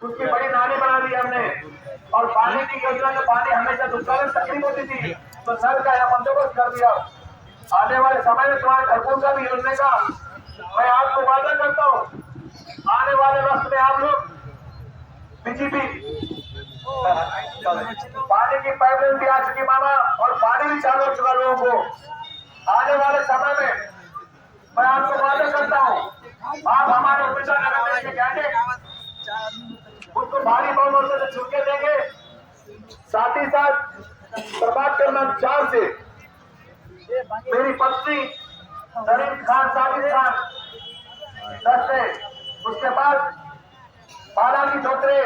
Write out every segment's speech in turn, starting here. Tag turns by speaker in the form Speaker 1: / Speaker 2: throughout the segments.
Speaker 1: उसकी बड़ी नाली बना दी हमने। और पानी की योजना में पानी हमेशा दुष्काल में तकलीफ होती थी, तो सर का यह बंदोबस्त कर दिया। आने वाले समय में तुम्हारे घरकुल का भी योजना का मैं आपको वादा करता हूँ। आने वाले वक्त में आप लोग बीजेपी पानी की पाइपलाइन भी आ चुकी मामा, और पानी भी चालू हो चुका लोगों को। आने वाले समय में मैं आपको वादा करता हूँ, आप हमारे उम्मीदवार नगर के कैंडिडेट उसको भारी बहुमत से चुन के देंगे। साथ ही साथ प्रभात क्रमांक 4 से मेरी पत्नी नरीन खान साजिद खान 10 से, उसके बाद बालाजी धोत्रे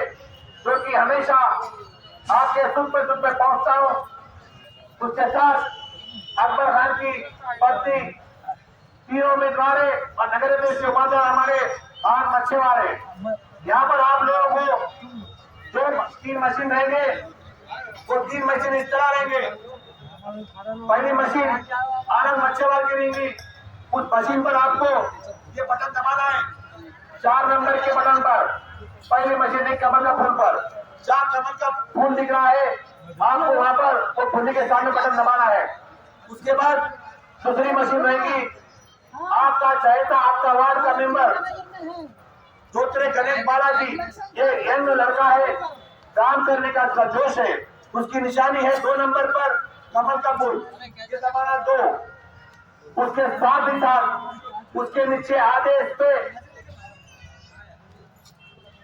Speaker 1: जो कि हमेशा आपके सुन पे पहुंचता हूं, उसके साथ अकबर खान की पत्नी, तीनों उम्मीदवार और नगर अध्यक्ष उपाध्याय हमारे आन मच्छेवारे। यहाँ पर आप लोगों को जो 3 मशीन रहेंगे वो 3 मशीन इस तरह रहेंगे। पहली मशीन आनंद मच्छेवार की रहेंगी। उस मशीन पर आपको ये बटन दबाना है, 4 नंबर के बटन पर। पहली मशीन एक कमल का फूल पर 4 कमल का फूल दिख रहा है, आपको वहां पर वो फूल के सामने बटन दबाना है। उसके बाद दूसरी मशीन रहेगी, आपका चहेता, आपका वार्ड का मेंबर दूसरे गणेश बालाजी, ये यंग लड़का है, काम करने का जोश है, उसकी निशानी है 2 नंबर पर कमल का फूल, ये दबाना 2। उसके साथ ही साथ उसके नीचे आदेश पे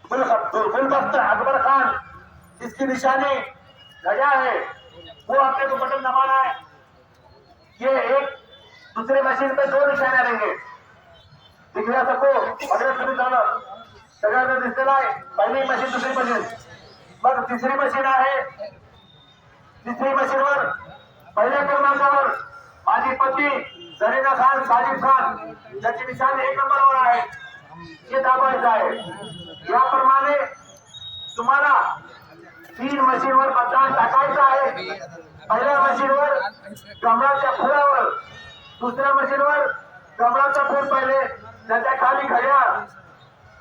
Speaker 1: गुलबख्तर अकबर खान, इसकी निशानी गजा है, वो आपने को बटन दबाना है। ये एक दूसरे मशीन पे 2 निशाने रहेंगे, दिख रहा सबको? सगळ्यांना दिसलेला आहे। पहिली मशीन, दुसरी मशीन, मग तिसरी मशीन आहे। तिसरी मशीनवर पहिल्या क्रमांकावर माझी पत्नी जरीना खान साजिद खान, ज्याची निशाणी 1 नंबरवर आहे, हे दाबायचं आहे। याप्रमाणे तुम्हाला 3 मशीनवर मतदान टाकायचं आहे। पहिल्या मशीनवर कमळाच्या फुलावर, दुसऱ्या मशीनवर कमळाचा फूल पहिले, त्याच्या खाली घड्याळ,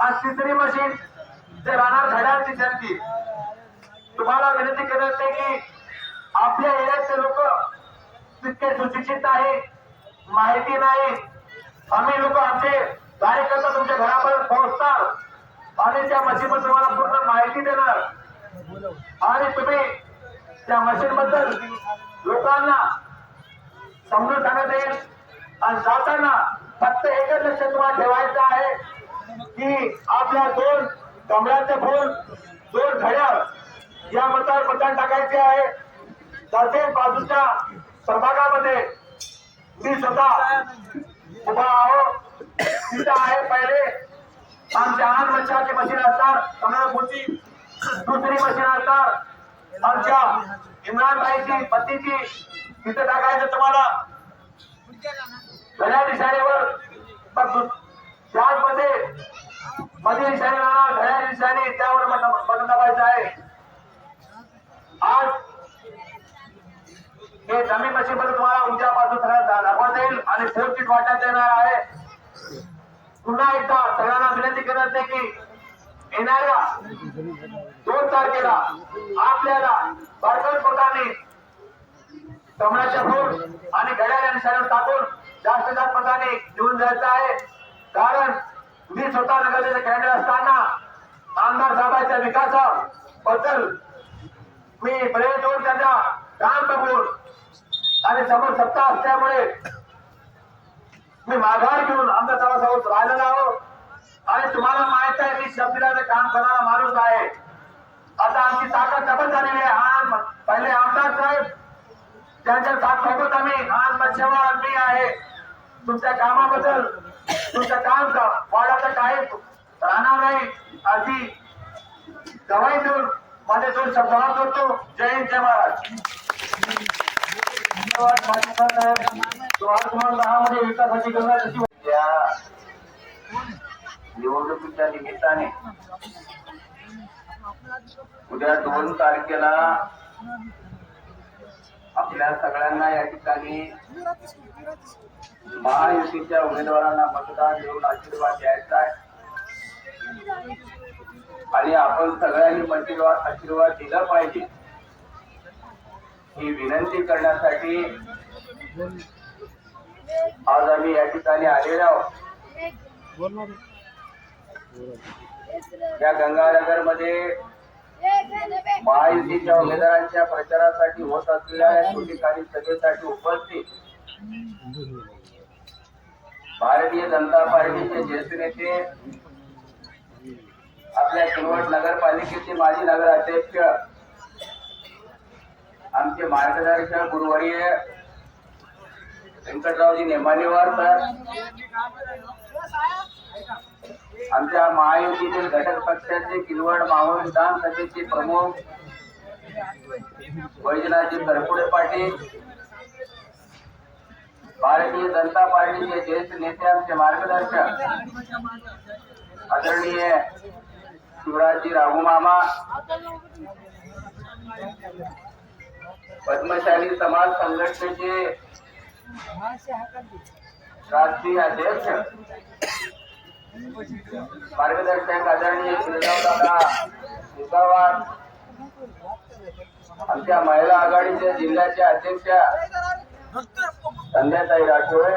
Speaker 1: आणि तिसरी मशीन जे राहणार घड्याळची जनती। तुम्हाला विनंती करत आहे की आपल्या एरियाचे लोक तितके सुशिक्षित आहे, माहिती नाही। आम्ही लोक आमचे कार्यकर्ता तुमच्या घरापर्यंत पोहोचतात आणि त्या मशीनवर तुम्हाला पूर्ण माहिती देणार, आणि तुम्ही त्या मशीन बद्दल लोकांना समजून सांगत येईल। आणि जाताना फक्त एकच लक्षात तुम्हाला ठेवायचं आहे की आपल्या 2 कमळाचे फूल, 2 घड्याळ या मतावर मतदान टाकायचे आहे। तसेच बाजूच्या प्रभागामध्ये मी स्वतः उभा आहो, तिथं आहे पहिले आमच्या आन मच्छाची मशीन असतात, कमळा फुलची दुसरी मशीन असतात आमच्या इम्रानबाईची पत्नीची, तिथे टाकायचं तुम्हाला घड्याळ निशाणीवर। त्याचमध्ये मध्ये निशाणी राहणार, घड्याळ निशाणी, त्यावर बटन दाबायचं आहे। आज हे डमी मशीन मध्ये तुम्हाला उद्यापासून सगळ्यात दाखवता येईल आणि 4 फीट वाटण्यात येणार आहे। पुन्हा एकदा सगळ्यांना विनंती करत आहे की येणाऱ्या 2 तारखेला आपल्याला भरघोस मताने कमळाच्या फूल आणि घड्याळ निशाणीवर टाकून जास्त मताने निवडून जायचं आहे। कारण मी स्वतः नगरचे कॅन्डिडेट असताना आमदार साहेबांच्या विकासाबद्दल मी प्रयत्न देऊन त्यांना काम बघून आणि समोर सत्ता असल्यामुळे मी माघार घेऊन आमदार साहेबांसोबत राहिलेला आहोत। आणि तुम्हाला माहित आहे मी शब्दाचं काम करणारा माणूस आहे। आता आमची ताकद जबर झालेली आहे। पहिले आमदार साहेब त्यांच्या सोबत आम्ही आन मच्छेवार मी आहे। तुमच्या कामाबद्दल, तुमचं काम वाढायचं काही राहणार नाही अशी गवाही देऊन माझे 2 शब्द करतो। जय हिंद, जय महाराष्ट्र। धन्यवाद साहेब। 2010 मध्ये विकासाची गंगा कशी निवडणुकीच्या निमित्ताने उद्या 2 तारखेला आपल्या सगळ्यांना या ठिकाणी महायुतीच्या उमेदवारांना मतदान देऊन आशीर्वाद द्यायचा आहे। आणि आपण सगळ्यांनी आशीर्वाद दिला पाहिजे ही विनंती करण्यासाठी आज आम्ही या ठिकाणी आलेलो आहोत. या गंगानगर मध्ये महायुतीच्या उमेदवारांच्या प्रचारासाठी होत असलेल्या या ठिकाणी सभेसाठी उपस्थित भारतीय जनता पार्टीचे ज्येष्ठ नेते, आपल्या किनवट नगरपालिकेचे माजी नगराध्यक्ष, आमचे मार्गदर्शक गुरुवर्य व्यंकटरावजी नेमानेवार सर, आमच्या महायुतीतील घटक पक्षाचे किनवट मावळ विधानसभेचे प्रमुख वैजनाथजी तरपुडे पाटील, भारतीय जनता पार्टीचे ज्येष्ठ नेते, आमचे मार्गदर्शक आदरणीय शिवराजजी राघुमामा, पद्मशाली समाज संघटनेचे राष्ट्रीय अध्यक्ष मार्गदर्शक आदरणीय दादा मुसावार, आमच्या महिला आघाडीच्या जिल्ह्याच्या अध्यक्षा संध्याताई राठोड,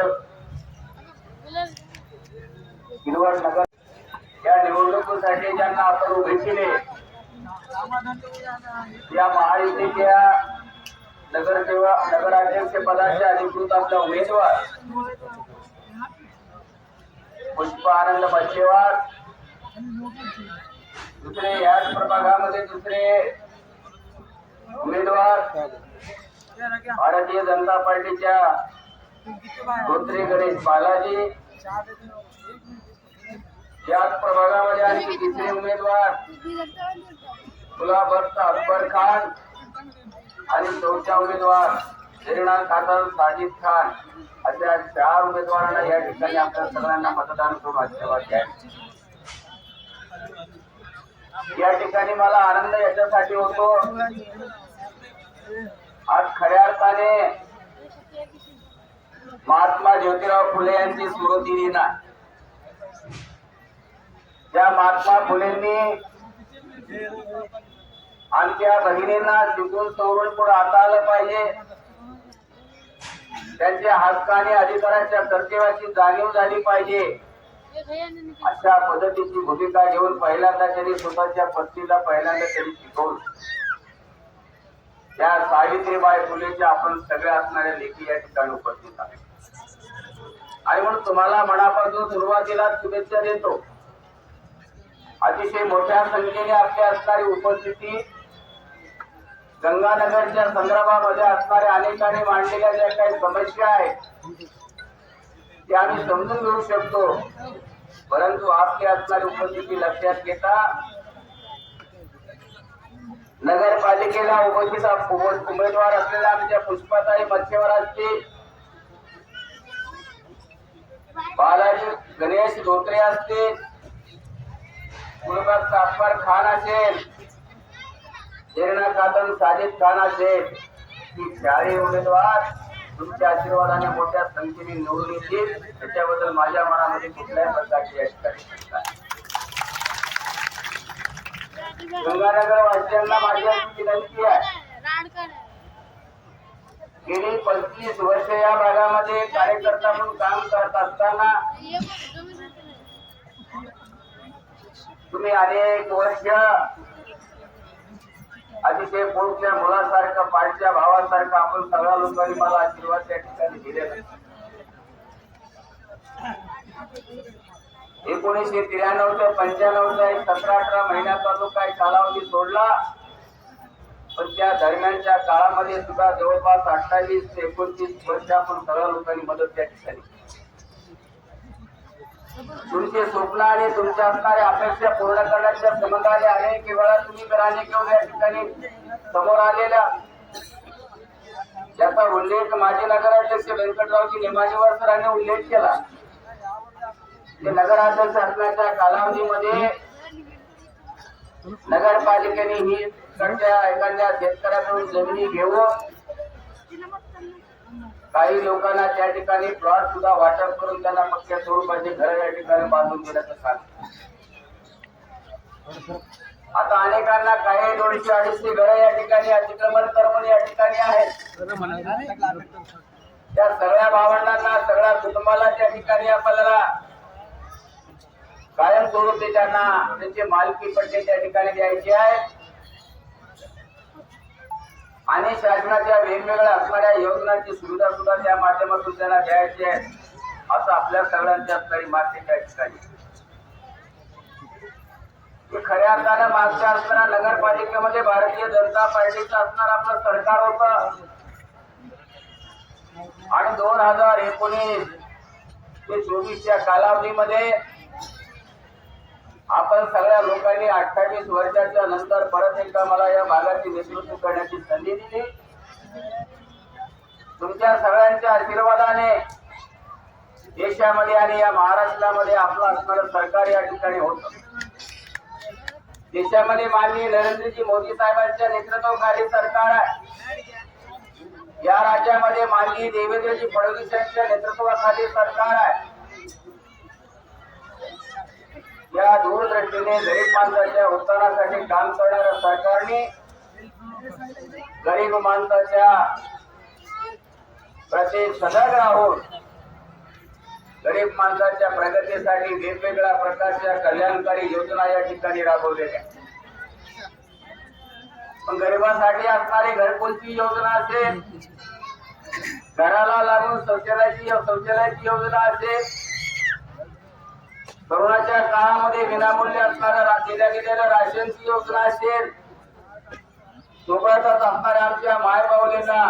Speaker 1: किनवट नगर या निवडणुकीसाठी ज्यांना आपण उभे केले या महायुतीच्या नगराध्यक्ष पदाचे अधिकृत आपला उमेदवार पुष्पा आनंद बच्चेवार, दुसरे याच प्रभागामध्ये दुसरे उमेदवार भारतीय जनता पार्टीच्या धोत्रे गणेश बालाजी, याच प्रभागामध्ये आणखी तिसरे उमेदवार गुलाबर्थ अकबर खान आणि चौथ्या उमेदवार श्रीनाथ खातर साजिद खान, अशा 4 उमेदवारांना या ठिकाणी आपल्या सगळ्यांना मतदान करून आशीर्वाद द्यायचे. या ठिकाणी मला आनंद याच्यासाठी होतो, आज खऱ्या अर्थाने महात्मा ज्योतिराव फुले यांची स्मृती दिन आहे. ज्या महात्मा फुलेंनी आमच्या भगिनींना शिकून सवरून पुढे आता आलं पाहिजे, त्यांच्या हक्क आणि अधिकाराच्या कर्तव्याची जाणीव झाली पाहिजे, अशा पद्धतीची भूमिका घेऊन पहिल्यांदा त्यांनी स्वतःच्या पत्नीला पहिल्यांदा त्यांनी शिकवलं. त्या सावित्रीबाई फुलेच्या आपण सगळ्या असणाऱ्या लेखी या ठिकाणी उपस्थित आहेत आणि म्हणून तुम्हाला मनापासून सुरुवातीला शुभेच्छा देतो. अतिशय मोठ्या संख्येने आपल्या असणारी उपस्थिती, गंगानगरच्या संदर्भामध्ये असणाऱ्या अनेकांनी मांडलेल्या ज्या काही समस्या आहेत त्या आम्ही समजून घेऊ शकतो, परंतु आपली असणारी उपस्थिती लक्षात घेता नगरपालिकेला उमेदवार असलेल्या आमच्या पुष्पाताई मच्छेवार असतील, बालाजी गणेश धोत्रे असतील, गुलाबर्थ अकबर खान असेल, श्रीनाथ खातर साजिद खान असेल, ही 4 उमेदवार तुमच्या आशीर्वादाने मोठ्या संख्येने निवडून येतील, त्याच्याबद्दल माझ्या मनामध्ये कुठल्याही प्रकारची गंगानगर वासियांना माझी विनंती आहे, गेली 35 वर्ष या भागामध्ये कार्यकर्ता म्हणून काम करत असताना तुम्ही अनेक वर्ष अतिशय पोटच्या मुलासारखं, पाठच्या भावासारखं आपण सगळ्या लोकांनी मला आशीर्वाद त्या ठिकाणी दिलेला. 1993 ते 95 एक 17-18 महिन्याचा जो काही कालावधी सोडला, पण त्या दरम्यानच्या काळामध्ये सुद्धा जवळपास 28 ते 29 वर्ष आपण सगळ्या लोकांनी मदत त्या ठिकाणी. तुमचे स्वप्न आणि तुमच्या असणाऱ्या अपेक्षा पूर्ण करण्याच्या संबंधाने अनेक वेळा तुम्ही घराने घेऊन या ठिकाणी समोर आलेल्या, याचा उल्लेख माजी नगराध्यक्ष व्यंकटरावजी नेमानेवार सरांनी उल्लेख केला. नगराध्यक्ष असण्याच्या कालावधीमध्ये नगरपालिकेने ही एखाद्या शेतकऱ्याकडून जमिनी घेऊन काही लोकांना त्या ठिकाणी प्लॉट सुद्धा वाटप करून त्यांना पक्क्या स्वरूपाचे घर या ठिकाणी बांधून देण्याचं काम. आता अनेकांना काही 200-250 घरं या ठिकाणी अतिक्रमण कर्मण या ठिकाणी आहेत. त्या सगळ्या भावंडांना सगळ्या कुटुंबाला त्या ठिकाणी आपल्याला कायमस्वरूपी त्यांना त्यांची मालकी पट्टे त्या ठिकाणी द्यायची आहे आणि शासनाच्या वेगवेगळ्या असणाऱ्या योजनांची सुविधा सुद्धा त्या माध्यमातून त्यांना द्यायची आहे असं आपल्या सगळ्यांच्या तरी मागणी त्या ठिकाणी. खऱ्या अर्थानं मागच्या असताना नगरपालिकेमध्ये भारतीय जनता पार्टीचं असणार आपलं सरकार होतं आणि 2019 ते 24च्या कालावधीमध्ये आपण सगळ्या लोकांनी 28 वर्षाच्या नंतर परत एकदा मला या भागाची नेतृत्व करण्याची संधी दिली. तुमच्या सगळ्यांच्या आशीर्वादाने देशामध्ये आणि या महाराष्ट्रामध्ये आपलं असणारं सरकार या ठिकाणी होतं. देशामध्ये माननीय नरेंद्रजी मोदी साहेबांच्या नेतृत्वाखाली सरकार आहे. या राज्यामध्ये माननीय देवेंद्रजी फडणवीस यांच्या नेतृत्वाखाली सरकार आहे. या दूरदृष्टीने गरीब माणसाच्या उत्थानासाठी काम करणाऱ्या सरकारने गरीब माणसाच्या प्रति सजग राहून गरीब माणसाच्या प्रगतीसाठी वेगवेगळ्या प्रकारच्या कल्याणकारी योजना या ठिकाणी राबवलेल्या. पण गरिबांसाठी असणारी घरकुलची योजना असेल, घराला लागून शौचालयाची योजना असेल, कोरोनाच्या काळामध्ये विनामूल्य असणाऱ्या दिल्या गेलेल्या राशनची योजना असेल, सोबतच असणाऱ्या आमच्या मायबाऊलींना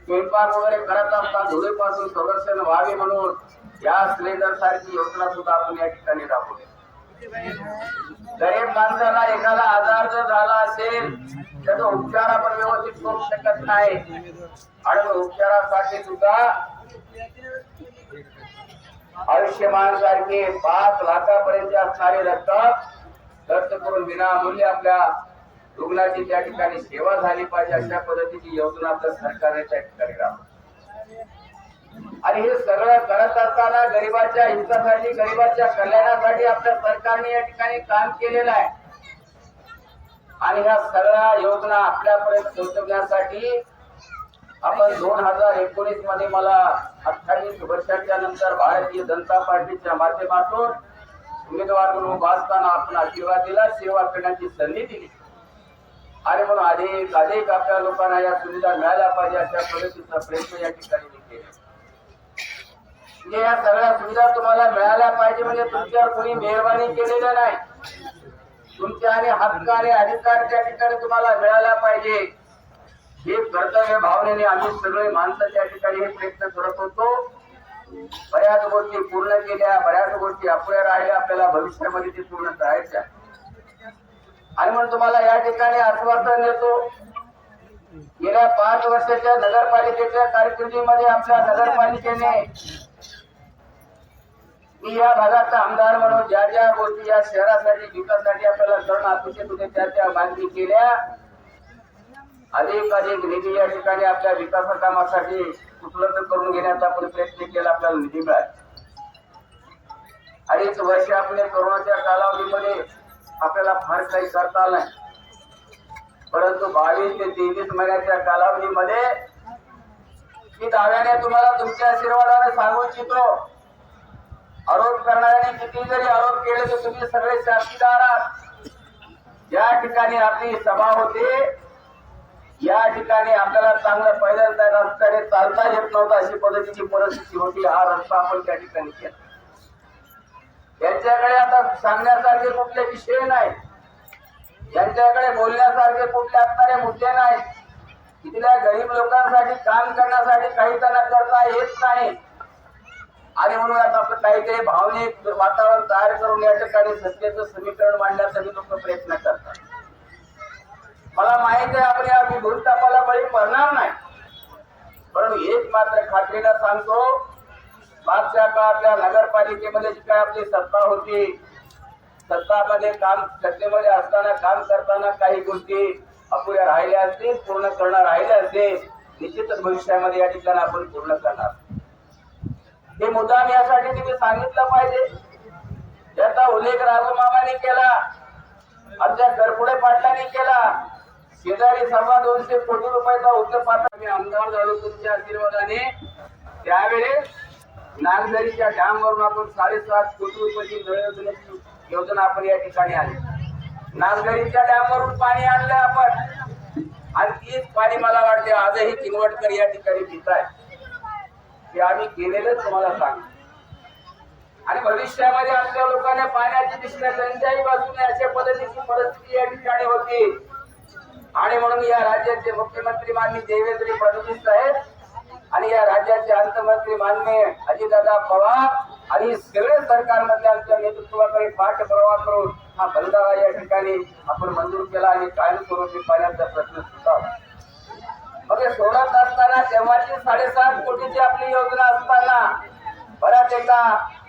Speaker 1: स्वयंपाक वगैरे करत असताना धुळीपासून संरक्षण व्हावे म्हणून या सिलेंडर सारखी योजना सुद्धा आपण या ठिकाणी राबवली. गरीब माणसाला एखादा आजार जर झाला असेल त्याचा उपचार आपण व्यवस्थित करू शकत नाही आणि उपचारासाठी सुद्धा आयुष्यमान सारखे 5 लाखापर्यंत असणारी रक्कम खर्च करून विनामूल्य आपल्या रुग्णाची त्या ठिकाणी सेवा झाली पाहिजे अशा पद्धतीची योजना आपल्या सरकारने त्या ठिकाणी राबवली. आणि हे सगळं करत असताना गरिबाच्या हितासाठी गरिबाच्या कल्याणासाठी आपल्या सरकारने या ठिकाणी काम केलेलं आहे आणि ह्या सगळ्या योजना आपल्यापर्यंत पोहोचवण्यासाठी आपण 2019 मध्ये मला 28 वर्षाच्या नंतर भारतीय जनता पार्टीच्या माध्यमातून उमेदवार म्हणून उभा असताना आपण आशीर्वाद दिला, सेवा करण्याची संधी दिली आणि म्हणून अधिक आपल्या लोकांना या सुविधा मिळाल्या पाहिजे अशा पद्धतीचा प्रयत्न या ठिकाणी केला. म्हणजे या सगळ्या सुविधा तुम्हाला मिळाल्या पाहिजे म्हणजे तुमच्यावर कोणी मेहरबानी केलेलं नाही, तुमच्या आणि हक्क आणि अधिकार त्या ठिकाणी तुम्हाला मिळाला पाहिजे. हे कर्तव्य भावनेने आम्ही सगळे माणसं त्या ठिकाणी हे प्रयत्न करत होतो. बऱ्याच गोष्टी पूर्ण केल्या, बऱ्याच गोष्टी अपुऱ्या राहिल्या, आपल्याला भविष्यामध्ये ते पूर्ण करायच्या आणि म्हणून तुम्हाला या ठिकाणी आश्वासन देतो. गेल्या 5 वर्षाच्या नगरपालिकेच्या कारकिर्दीमध्ये आपल्या नगरपालिकेने मी या भागाचा आमदार म्हणून ज्या ज्या गोष्टी या शहरासाठी विकासासाठी आपल्याला करणं अपेक्षित होते त्या मागणी केल्या. अधिक निधी या ठिकाणी आपल्या विकास कामासाठी उपलब्ध करून घेण्याचा आपण प्रयत्न केला, आपल्याला निधी मिळाला. 2.5 वर्ष आपल्या कोरोनाच्या कालावधीमध्ये आपल्याला फार काही करता आलं नाही, परंतु 22 ते 23 महिन्याच्या कालावधीमध्ये मी दाव्याने तुम्हाला तुमच्या आशीर्वादाने सांगू इच्छितो. आरोप करणाऱ्यांनी किती जरी आरोप केले तर तुम्ही सगळे साक्षीदार आहात. ज्या ठिकाणी आपली सभा होते या ठिकाणी आपल्याला चांगलं पहिल्यांदा रस्त्याने चालता येत नव्हता अशी पद्धतीची परिस्थिती होती. हा रस्ता आपण त्या ठिकाणी केला. यांच्याकडे आता सांगण्यासारखे कुठले विषय नाही, यांच्याकडे बोलण्यासारखे कुठले असणारे मुद्दे नाही. इथल्या गरीब लोकांसाठी काम करण्यासाठी काही त्यांना करता येत नाही आणि म्हणून आता आपलं काहीतरी भावनिक वातावरण तयार करून या ठिकाणी सत्तेचं समीकरण मांडण्यासाठी लोक प्रयत्न करतात. मला माहित आहे आपण या भूलथापाला बळी पडणार नाही, परंतु एक मात्र खात्रीनं सांगतो, मागच्या काळातल्या नगरपालिकेमध्ये जी काय आपली सत्ता होती, सत्तामध्ये सत्तेमध्ये असताना काम करताना काही गोष्टी अपुऱ्या राहिल्या असतील, पूर्ण करणं राहिल्या असेल, निश्चितच भविष्यामध्ये या ठिकाणी आपण पूर्ण करणार. हे मुद्दाम यासाठी तुम्ही सांगितलं पाहिजे. याचा उल्लेख राघुमामाने केला. आमच्या करपुडे पाटलांनी केला. शेजारी 250 कोटी रुपयाचा उत्तरपात्र मी आमदार झालो तुमच्या आशीर्वादाने. त्यावेळेस नागझरीच्या डॅम वरून आपण 7.5 कोटी रुपयाची नळ योजना आपण या ठिकाणी आली. नागझरीच्या डॅम वरून पाणी आणलं आपण आणि तीच पाणी मला वाटते आजही किनवटकर या ठिकाणी पित आहे. ते आम्ही केलेलंच तुम्हाला सांग. आणि भविष्यामध्ये आपल्या लोकांना पाण्याची दिसण्या त्यांच्याही बाजूने अशा पद्धतीची परिस्थिती या ठिकाणी होती. आणि म्हणून या राज्याचे मुख्यमंत्री माननीय देवेंद्र फडणवीस साहेब आणि या राज्याचे अर्थमंत्री माननीय अजितदादा पवार आणि सगळे सरकारमध्ये आमच्या नेतृत्वाकडे पाठपुरावा करून हा बंधारा या ठिकाणी आपण मंजूर केला आणि कायमस्वरूपी पाण्याचा प्रश्न सुद्धा. मग हे सोडत असताना तेव्हाची 7.5 कोटीची आपली योजना असताना परत एकदा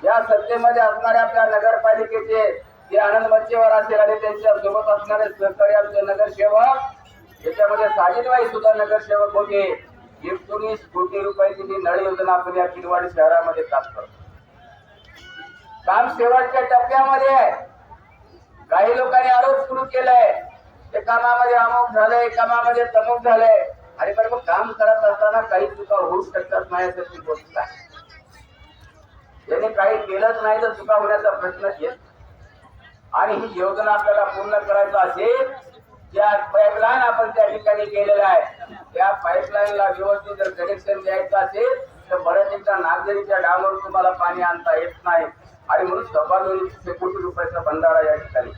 Speaker 1: या सत्तेमध्ये असणाऱ्या आपल्या नगरपालिकेचे जे आनंद मच्छेवर असेल आणि त्यांच्या सोबत असणारे सहकारी आमचे नगरसेवक याच्यामध्ये साजिदबाई सुद्धा नगरसेवक होते. 19 कोटी रुपयाची जी नळ योजना आपण या किनवट शहरामध्ये काम करतो. काम शेवटच्या टप्प्यामध्ये आहे. काही लोकांनी आरोप सुरू केलाय ते कामामध्ये अमुक झालंय, कामामध्ये तमुक झालंय. आणि बरोबर काम करत असताना काही चुका होऊ शकतात नाही अशी गोष्ट आहे. ज्यांनी काही केलंच नाही तर चुका होण्याचा प्रश्नच येत. आणि ही योजना आपल्याला पूर्ण करायचं असेल ज्या पाईपलाईन आपण त्या ठिकाणी केलेल्या आहे त्या पाईपलाईनला व्यवस्थित जर कनेक्शन द्यायचं असेल तर बऱ्याच एकदा नागझरीच्या डॅमवरून तुम्हाला पाणी आणता येत नाही. आणि म्हणून 250 कोटी रुपयाचा बंधारा या ठिकाणी.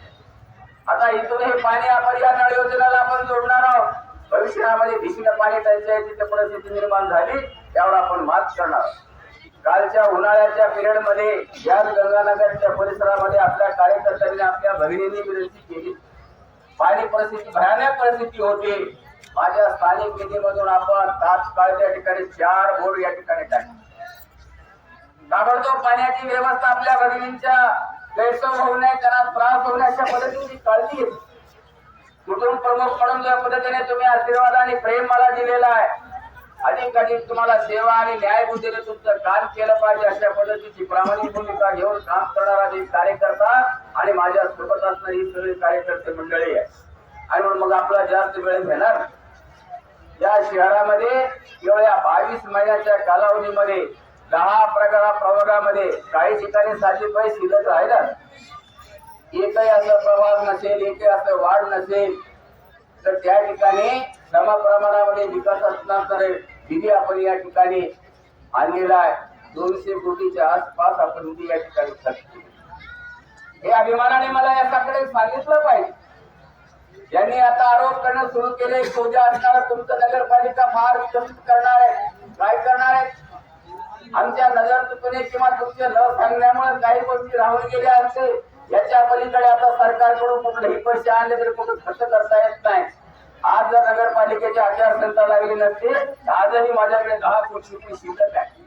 Speaker 1: आता इथून हे पाणी आपण या नळ योजनेला आपण जोडणार आहोत. भविष्यामध्ये भीषण पाणी टंचाईची परिस्थिती निर्माण झाली त्यावर आपण मात करणार आहोत. कालच्या उन्हाळ्याच्या पिरियड मध्ये या गंगानगरच्या परिसरामध्ये आपल्या कार्यकर्त्यांनी आपल्या भगिनींनी विनंती केली. पाणी परिस्थिती भयानक परिस्थिती होती. माझ्या स्थानिक निधीमधून आपण तात्काळ त्या ठिकाणी 4 बोर या ठिकाणी टाकले. ताबडतोब पाण्याची व्यवस्था आपल्या भगिनींच्या गैरसोय होऊ नये, त्यांना त्रास होऊ नये अशा पद्धतीची काळजी घेतली. कुटुंब प्रमुख म्हणून ज्या पद्धतीने तुम्ही आशीर्वाद आणि प्रेम मला दिलेला आहे अधिक तुम्हाला सेवा आणि न्यायबुद्धीने तुमचं काम केलं पाहिजे अशा पद्धतीची प्रामाणिक भूमिका घेऊन काम करणारा एक कार्यकर्ता आणि माझ्या सोबत असणारी ही सगळी कार्यकर्ते मंडळी आहे. आणि म्हणून मग आपला जास्त वेळ घेणार या शहरामध्ये केवळ या 22 महिन्याच्या कालावधीमध्ये 10 प्रभागामध्ये काही ठिकाणी 7 शिल्लक राहिलं. एकही असं प्रभाग नसेल, एकही असं वाढ नसेल तर त्या ठिकाणी सम प्रमाणामध्ये विकास असणार निधी आपण या ठिकाणी आणलेला आहे. 200 कोटीच्या आसपास आपण निधी या ठिकाणी खर्च केला. हे अभिमानाने मला याच्याकडे सांगितलं पाहिजे. ज्यांनी आता आरोप करणं सुरू केले पूजा असणार तुमचं नगरपालिका फार विकसित करणार आहे, काय करणार आहे. आमच्या नजर चुकणे किंवा तुमचे न सांगण्यामुळे काही गोष्टी राहून गेल्या असते. याच्या पलीकडे आता सरकारकडून कुठलेही पैसे आणले तरी कुठे खर्च करता येत नाही. आज जर नगरपालिकेची आचारसंहिता लागली नसते आजही माझ्याकडे 10 कोटी रुपये शिल्लक आहे.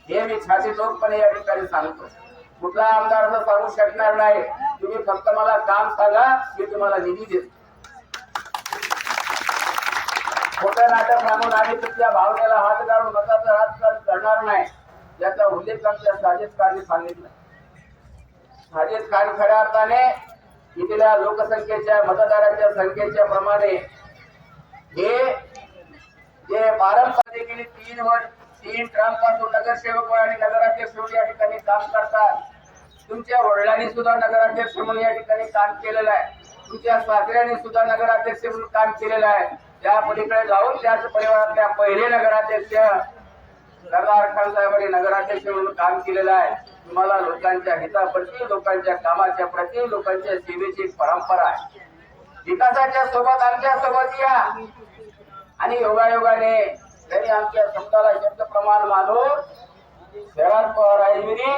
Speaker 1: हे मी छातीतोडपणे या ठिकाणी सांगतो. कुठला आमदार असं सांगू शकणार नाही. तुम्ही फक्त मला काम सांगा मी तुम्हाला निधी देतो. खोटं नाटक सांगून आम्ही तुमच्या भावनेला हात घालून मताचा राजकारण करणार नाही याचा उल्लेख आमच्या साजिद खानने सांगितला. साजिद खान खऱ्या अर्थाने इथल्या लोकसंख्येच्या मतदारांच्या संख्येच्या प्रमाणे हे जे पारंपरिक 3 टर्म पासून नगरसेवक आणि नगराध्यक्ष या ठिकाणी काम करतात. तुमच्या वडिलांनी सुद्धा नगराध्यक्ष म्हणून या ठिकाणी काम केलेलं आहे. तुमच्या सासऱ्यांनी सुद्धा नगराध्यक्ष म्हणून काम केलेलं आहे. त्या पलीकडे जाऊन त्याच परिवारातल्या पहिले नगराध्यक्ष सरदार खान साहेबांनी नगराध्यक्ष म्हणून काम केलेलं आहे. तुम्हाला लोकांच्या हिताप्रती, लोकांच्या कामाच्या प्रती, लोकांच्या सेवेची परंपरा आहे. विकासाच्या सोबत आमच्या सोबत या आणि योगायोगाने त्यांनी आमच्या शब्दाला शब्द प्रमाण मानून शरद पवार ऐवजी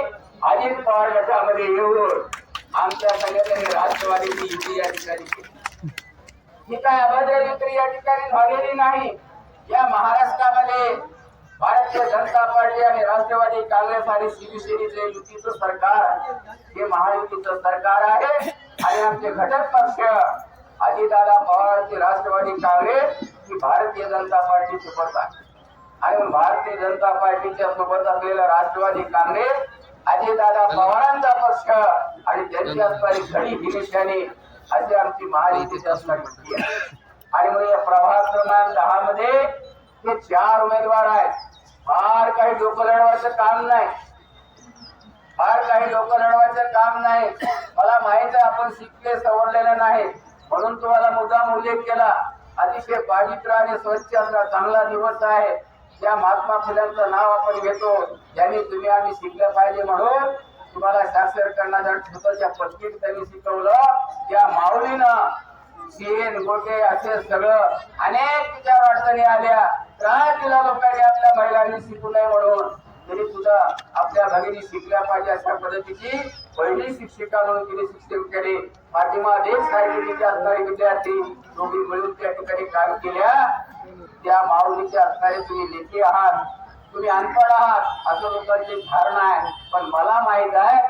Speaker 1: अजित पवार गटामध्ये येऊन आमच्या संघटनेने राष्ट्रवादीची युती या ठिकाणी केली. ही काय अभद्र युती या ठिकाणी झालेली नाही. या महाराष्ट्रामध्ये भारतीय जनता पार्टी आणि राष्ट्रवादी काँग्रेस आणि शिवसेनेचे युतीचं सरकार हे महायुतीचं सरकार आहे. आणि आमचे घटक पक्ष अजितदादा पवारची राष्ट्रवादी काँग्रेस ही भारतीय जनता पार्टी सोबत आहे. आणि भारतीय जनता पार्टीच्या सोबत असलेला राष्ट्रवादी काँग्रेस अजितदादा पवारांचा पक्ष आणि त्यांची असणारी खरी ही निशाणी अशी आमची महायुतीची असणारी होती आहे. आणि मग या प्रभाग क्रमांक 10 मध्ये हे 4 उमेदवार आहेत. फार काही डोकं लढवायचं काम नाही, फार काही डोकं लढवायचं काम नाही. मला माहित आहे आपण शिकले सवरलेले नाही, म्हणून तुम्हाला मुद्दाम उल्लेख केला. अतिशय पवित्र आणि स्वच्छ असा चांगला दिवस आहे. त्या महात्मा फुल्यांचं नाव आपण घेतो, ज्यांनी तुम्ही आम्ही शिकलं पाहिजे म्हणून तुम्हाला शास्त्र करण्यासाठी स्वतःच्या पत्नीत त्यांनी शिकवलं. त्या माऊलीनं शेण गोटे असे सगळं अनेक तिच्यावर अडचणी आल्या, काय तिला लोकांनी आपल्या महिलांनी शिकू नये म्हणून तरी सुद्धा आपल्या भगिनी शिकल्या पाहिजे अशा पद्धतीची पहिली शिक्षिका म्हणून तिने शिक्षण केले. फातिमा देश साहित्याचे असणारे विद्यार्थी दोघी मिळून त्या ठिकाणी काम केल्या. त्या माऊलीच्या असणारे तुम्ही लेखी आहात, तुम्ही अनपढ आहात असं लोकांची धारणा आहे, पण मला माहित आहे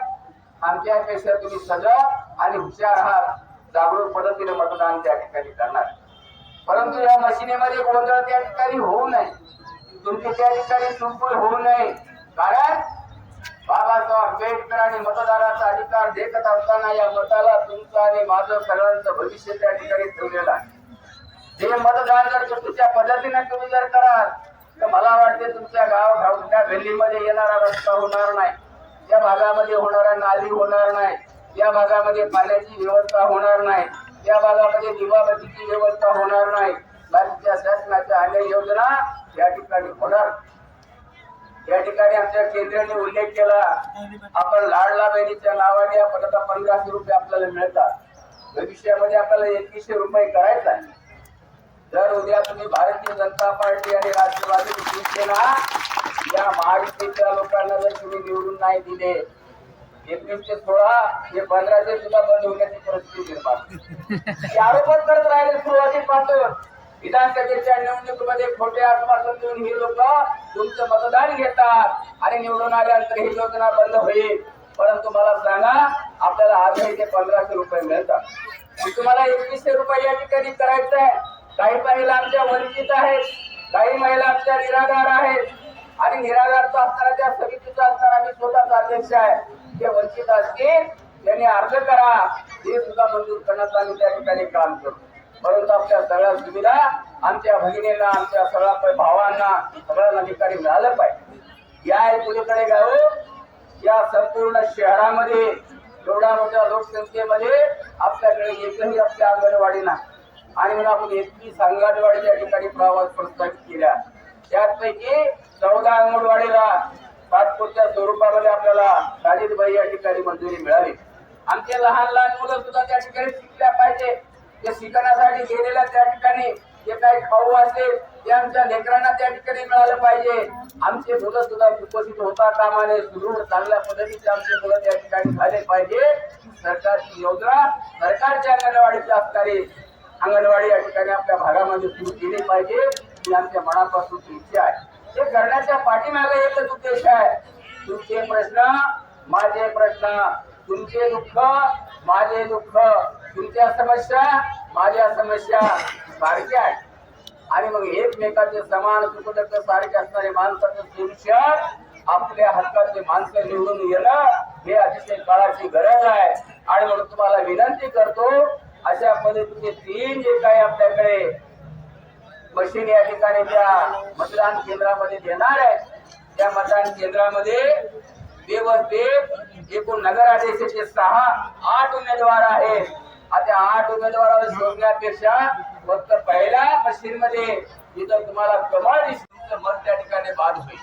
Speaker 1: आमच्यापेक्षा तुम्ही सजग आणि हुशार आहात. जागरूक पद्धतीने मतदान त्या ठिकाणी करणार. परंतु या मशिनीमध्ये गोंधळ त्या ठिकाणी होऊ नये, तुमची त्या ठिकाणी चुकून होऊ नये. कारण बाबासाहेब आंबेडकरांनी मतदानाचा अधिकार देत असताना या मताला तुमचं आणि माझं सगळ्यांचं भविष्य त्या ठिकाणी ठेवलेलं आहे. हे मतदान जर चुकीच्या पद्धतीने तुम्ही जर कराल तर मला वाटते तुमच्या गावच्या गल्लीमध्ये येणारा रस्ता होणार नाही, त्या भागामध्ये होणारा नाली होणार नाही, या भागामध्ये पाण्याची व्यवस्था होणार नाही, या भागामध्ये दिवाबत्तीची व्यवस्था होणार नाही. बाकीच्या शासनाच्या अनेक योजना या ठिकाणी होणार. या ठिकाणी आमच्या केंद्राने उल्लेख केला, आपण लाडला बहिणीच्या नावाने आपण आता 1500 रुपये आपल्याला मिळतात. भविष्यामध्ये आपल्याला 2100 रुपये करायचा आहे. जर उद्या तुम्ही भारतीय जनता पार्टी आणि राष्ट्रवादी शिवसेना या महायुतीच्या लोकांना जर तुम्ही निवडून नाही दिले, 21 ते 16 हे 15 ते सुद्धा बंद होण्याची परिस्थिती निर्माण आरोपच करत राहिले. सुरुवातीपासून विधानसभेच्या निवडणुकीमध्ये खोटे आश्वासन देऊन ही लोक तुमचं मतदान घेतात आणि निवडून आल्यानंतर ही योजना बंद होईल. परंतु मला सांगा, आपल्याला आजही ते 1500 रुपये मिळतात. तुम्हाला 2100 रुपये या ठिकाणी करायचं आहे. काही महिला आमच्या वंचित आहेत, काही महिला आमच्या निराधार आहेत आणि निराधारचा असणारा त्या समितीचा असणारा आम्ही स्वतःचा अध्यक्ष आहे. जे वंचित असतील त्यांनी अर्ज करा, हे सुद्धा मंजूर करण्याचं आम्ही त्या ठिकाणी काम करू. परंतु आपल्या सगळ्या सुविधा आमच्या भगिनींना, आमच्या सगळ्या भावांना, सगळ्या अधिकारी मिळालं पाहिजे. या पलीकडे गाव या संपूर्ण शहरामध्ये एवढ्या मोठ्या लोकसंख्येमध्ये आपल्याकडे एकही आपल्या अंगणवाडी नाही आणि म्हणून आपण 21 अंगणवाडी या ठिकाणी प्रवास प्रस्तावित केल्या. त्यापैकी 14 अंगणवाडीला तात्पुरत्या स्वरूपामध्ये आपल्याला साजिदबाई या ठिकाणी मंजुरी मिळाली. आमचे लहान लहान मुलं सुद्धा त्या ठिकाणी शिकल्या पाहिजे. ते शिकण्यासाठी गेलेल्या त्या ठिकाणी जे काही खाऊ असेल ते आमच्या लेकरांना त्या ठिकाणी मिळालं पाहिजे. आमचे मुलं सुद्धा कुपोषित होता कामा नये, सुदृढ चांगल्या पद्धतीचे आमचे मुलं त्या ठिकाणी झाले पाहिजे. सरकारची योजना सरकारच्या अंगणवाडीची असणारी अंगणवाडी या ठिकाणी आपल्या भागामध्ये सुरू केली पाहिजे ही आमच्या मनापासून इच्छा आहे. हे करण्याच्या पाठीमागे एकच उद्देश आहे, तुमचे प्रश्न माझे प्रश्न, तुमचे दुःख माझे दुःख, तुमच्या समस्या माझ्या समस्या सारख्या आहेत आणि मग एकमेकाचे समान सुखदुःख सारखे असणारे माणसाचं सोल्युशन आपल्या हक्काचे माणसं निवडून येणं हे अतिशय काळाची गरज आहे. आणि म्हणून तुम्हाला विनंती करतो, अशा पद्धतीचे 3 जे काही आपल्याकडे मशीन या ठिकाणी त्या मतदान केंद्रामध्ये देणार आहे, त्या मतदान केंद्रामध्ये व्यवस्थित एकूण नगर आदेशाचे 6-8 उमेदवार आहेत. आता 8 उमेदवारावर शोधण्यापेक्षा फक्त पहिल्या मशीन मध्ये जिथं तुम्हाला कमाल दिसतं मत त्या ठिकाणी बाद होईल.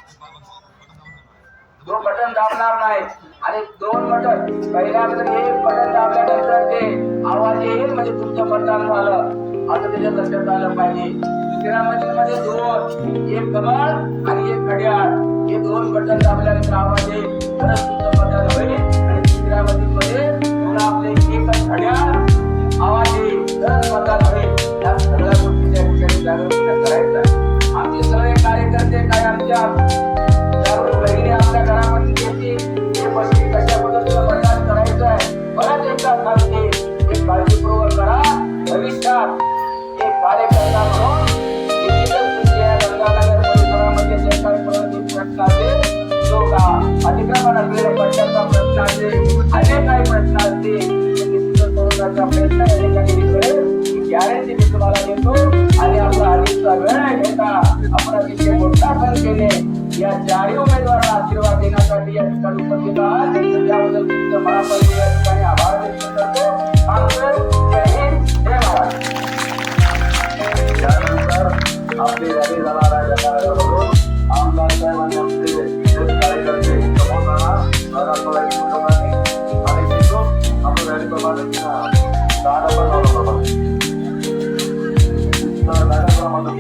Speaker 1: 2 बटन दाबणार नाही आणि 2 बटन पहिल्यामध्ये 1 बटन दाबल्यानंतर ते आवाज येईल म्हणजे तुमचं मतदान झालं असं त्याच्या लक्षात आलं पाहिजे. दुसऱ्या मशीन मध्ये 2, 1 कमळ आणि 1 घड्याळ, हे 2 बटन दाबल्यानंतर आवाज येईल तरच तुमचं मतदान होईल. आणि तिसऱ्या मशीन मध्ये पुन्हा आपले 1 घड्याळ आवाज येईल तरच मतदान होईल. या सगळ्या गोष्टी त्या ठिकाणी जागरूकता करायचा. आमचे सगळे कार्यकर्ते काय आमच्या जागरूक बहिणी आपल्या घरामध्ये येतील, हे मशीन कशा पद्धतीने मतदान करायचं आहे परत एकदा सांगते, हे काळजीपूर्वक करा. भविष्यात एक कार्यकर्ता म्हणून गंगानगर परिसरामध्ये जे काही प्रश्न असेल, तो का अतिक्रमण असलेल्या पट्ट्याचा प्रश्न असेल, अनेक काही प्रश्न प्रयत्न या ठिकाणी मी करेन ही गॅरंटी मी तुम्हाला देतो आणि आपला अडीचचा वेळ घेता आपण अतिशय मोठ्या संख्येने या चारही उमेदवारांना आशीर्वाद देण्यासाठी या ठिकाणी उपस्थित आहात त्याबद्दल तुमचं मनापासून या ठिकाणी आभार व्यक्त करतो सांगतो जय हिंद जय महाराष्ट्र. त्यानंतर आपले रॅली जाणार आहे आमदार साहेबांनी आपले विशेष कार्यकर्ते समोर राहणार आणि तिथून आपलं रॅली प्रमाणे दादा बनवलं प्रमाणे तर दादा प्रमाणे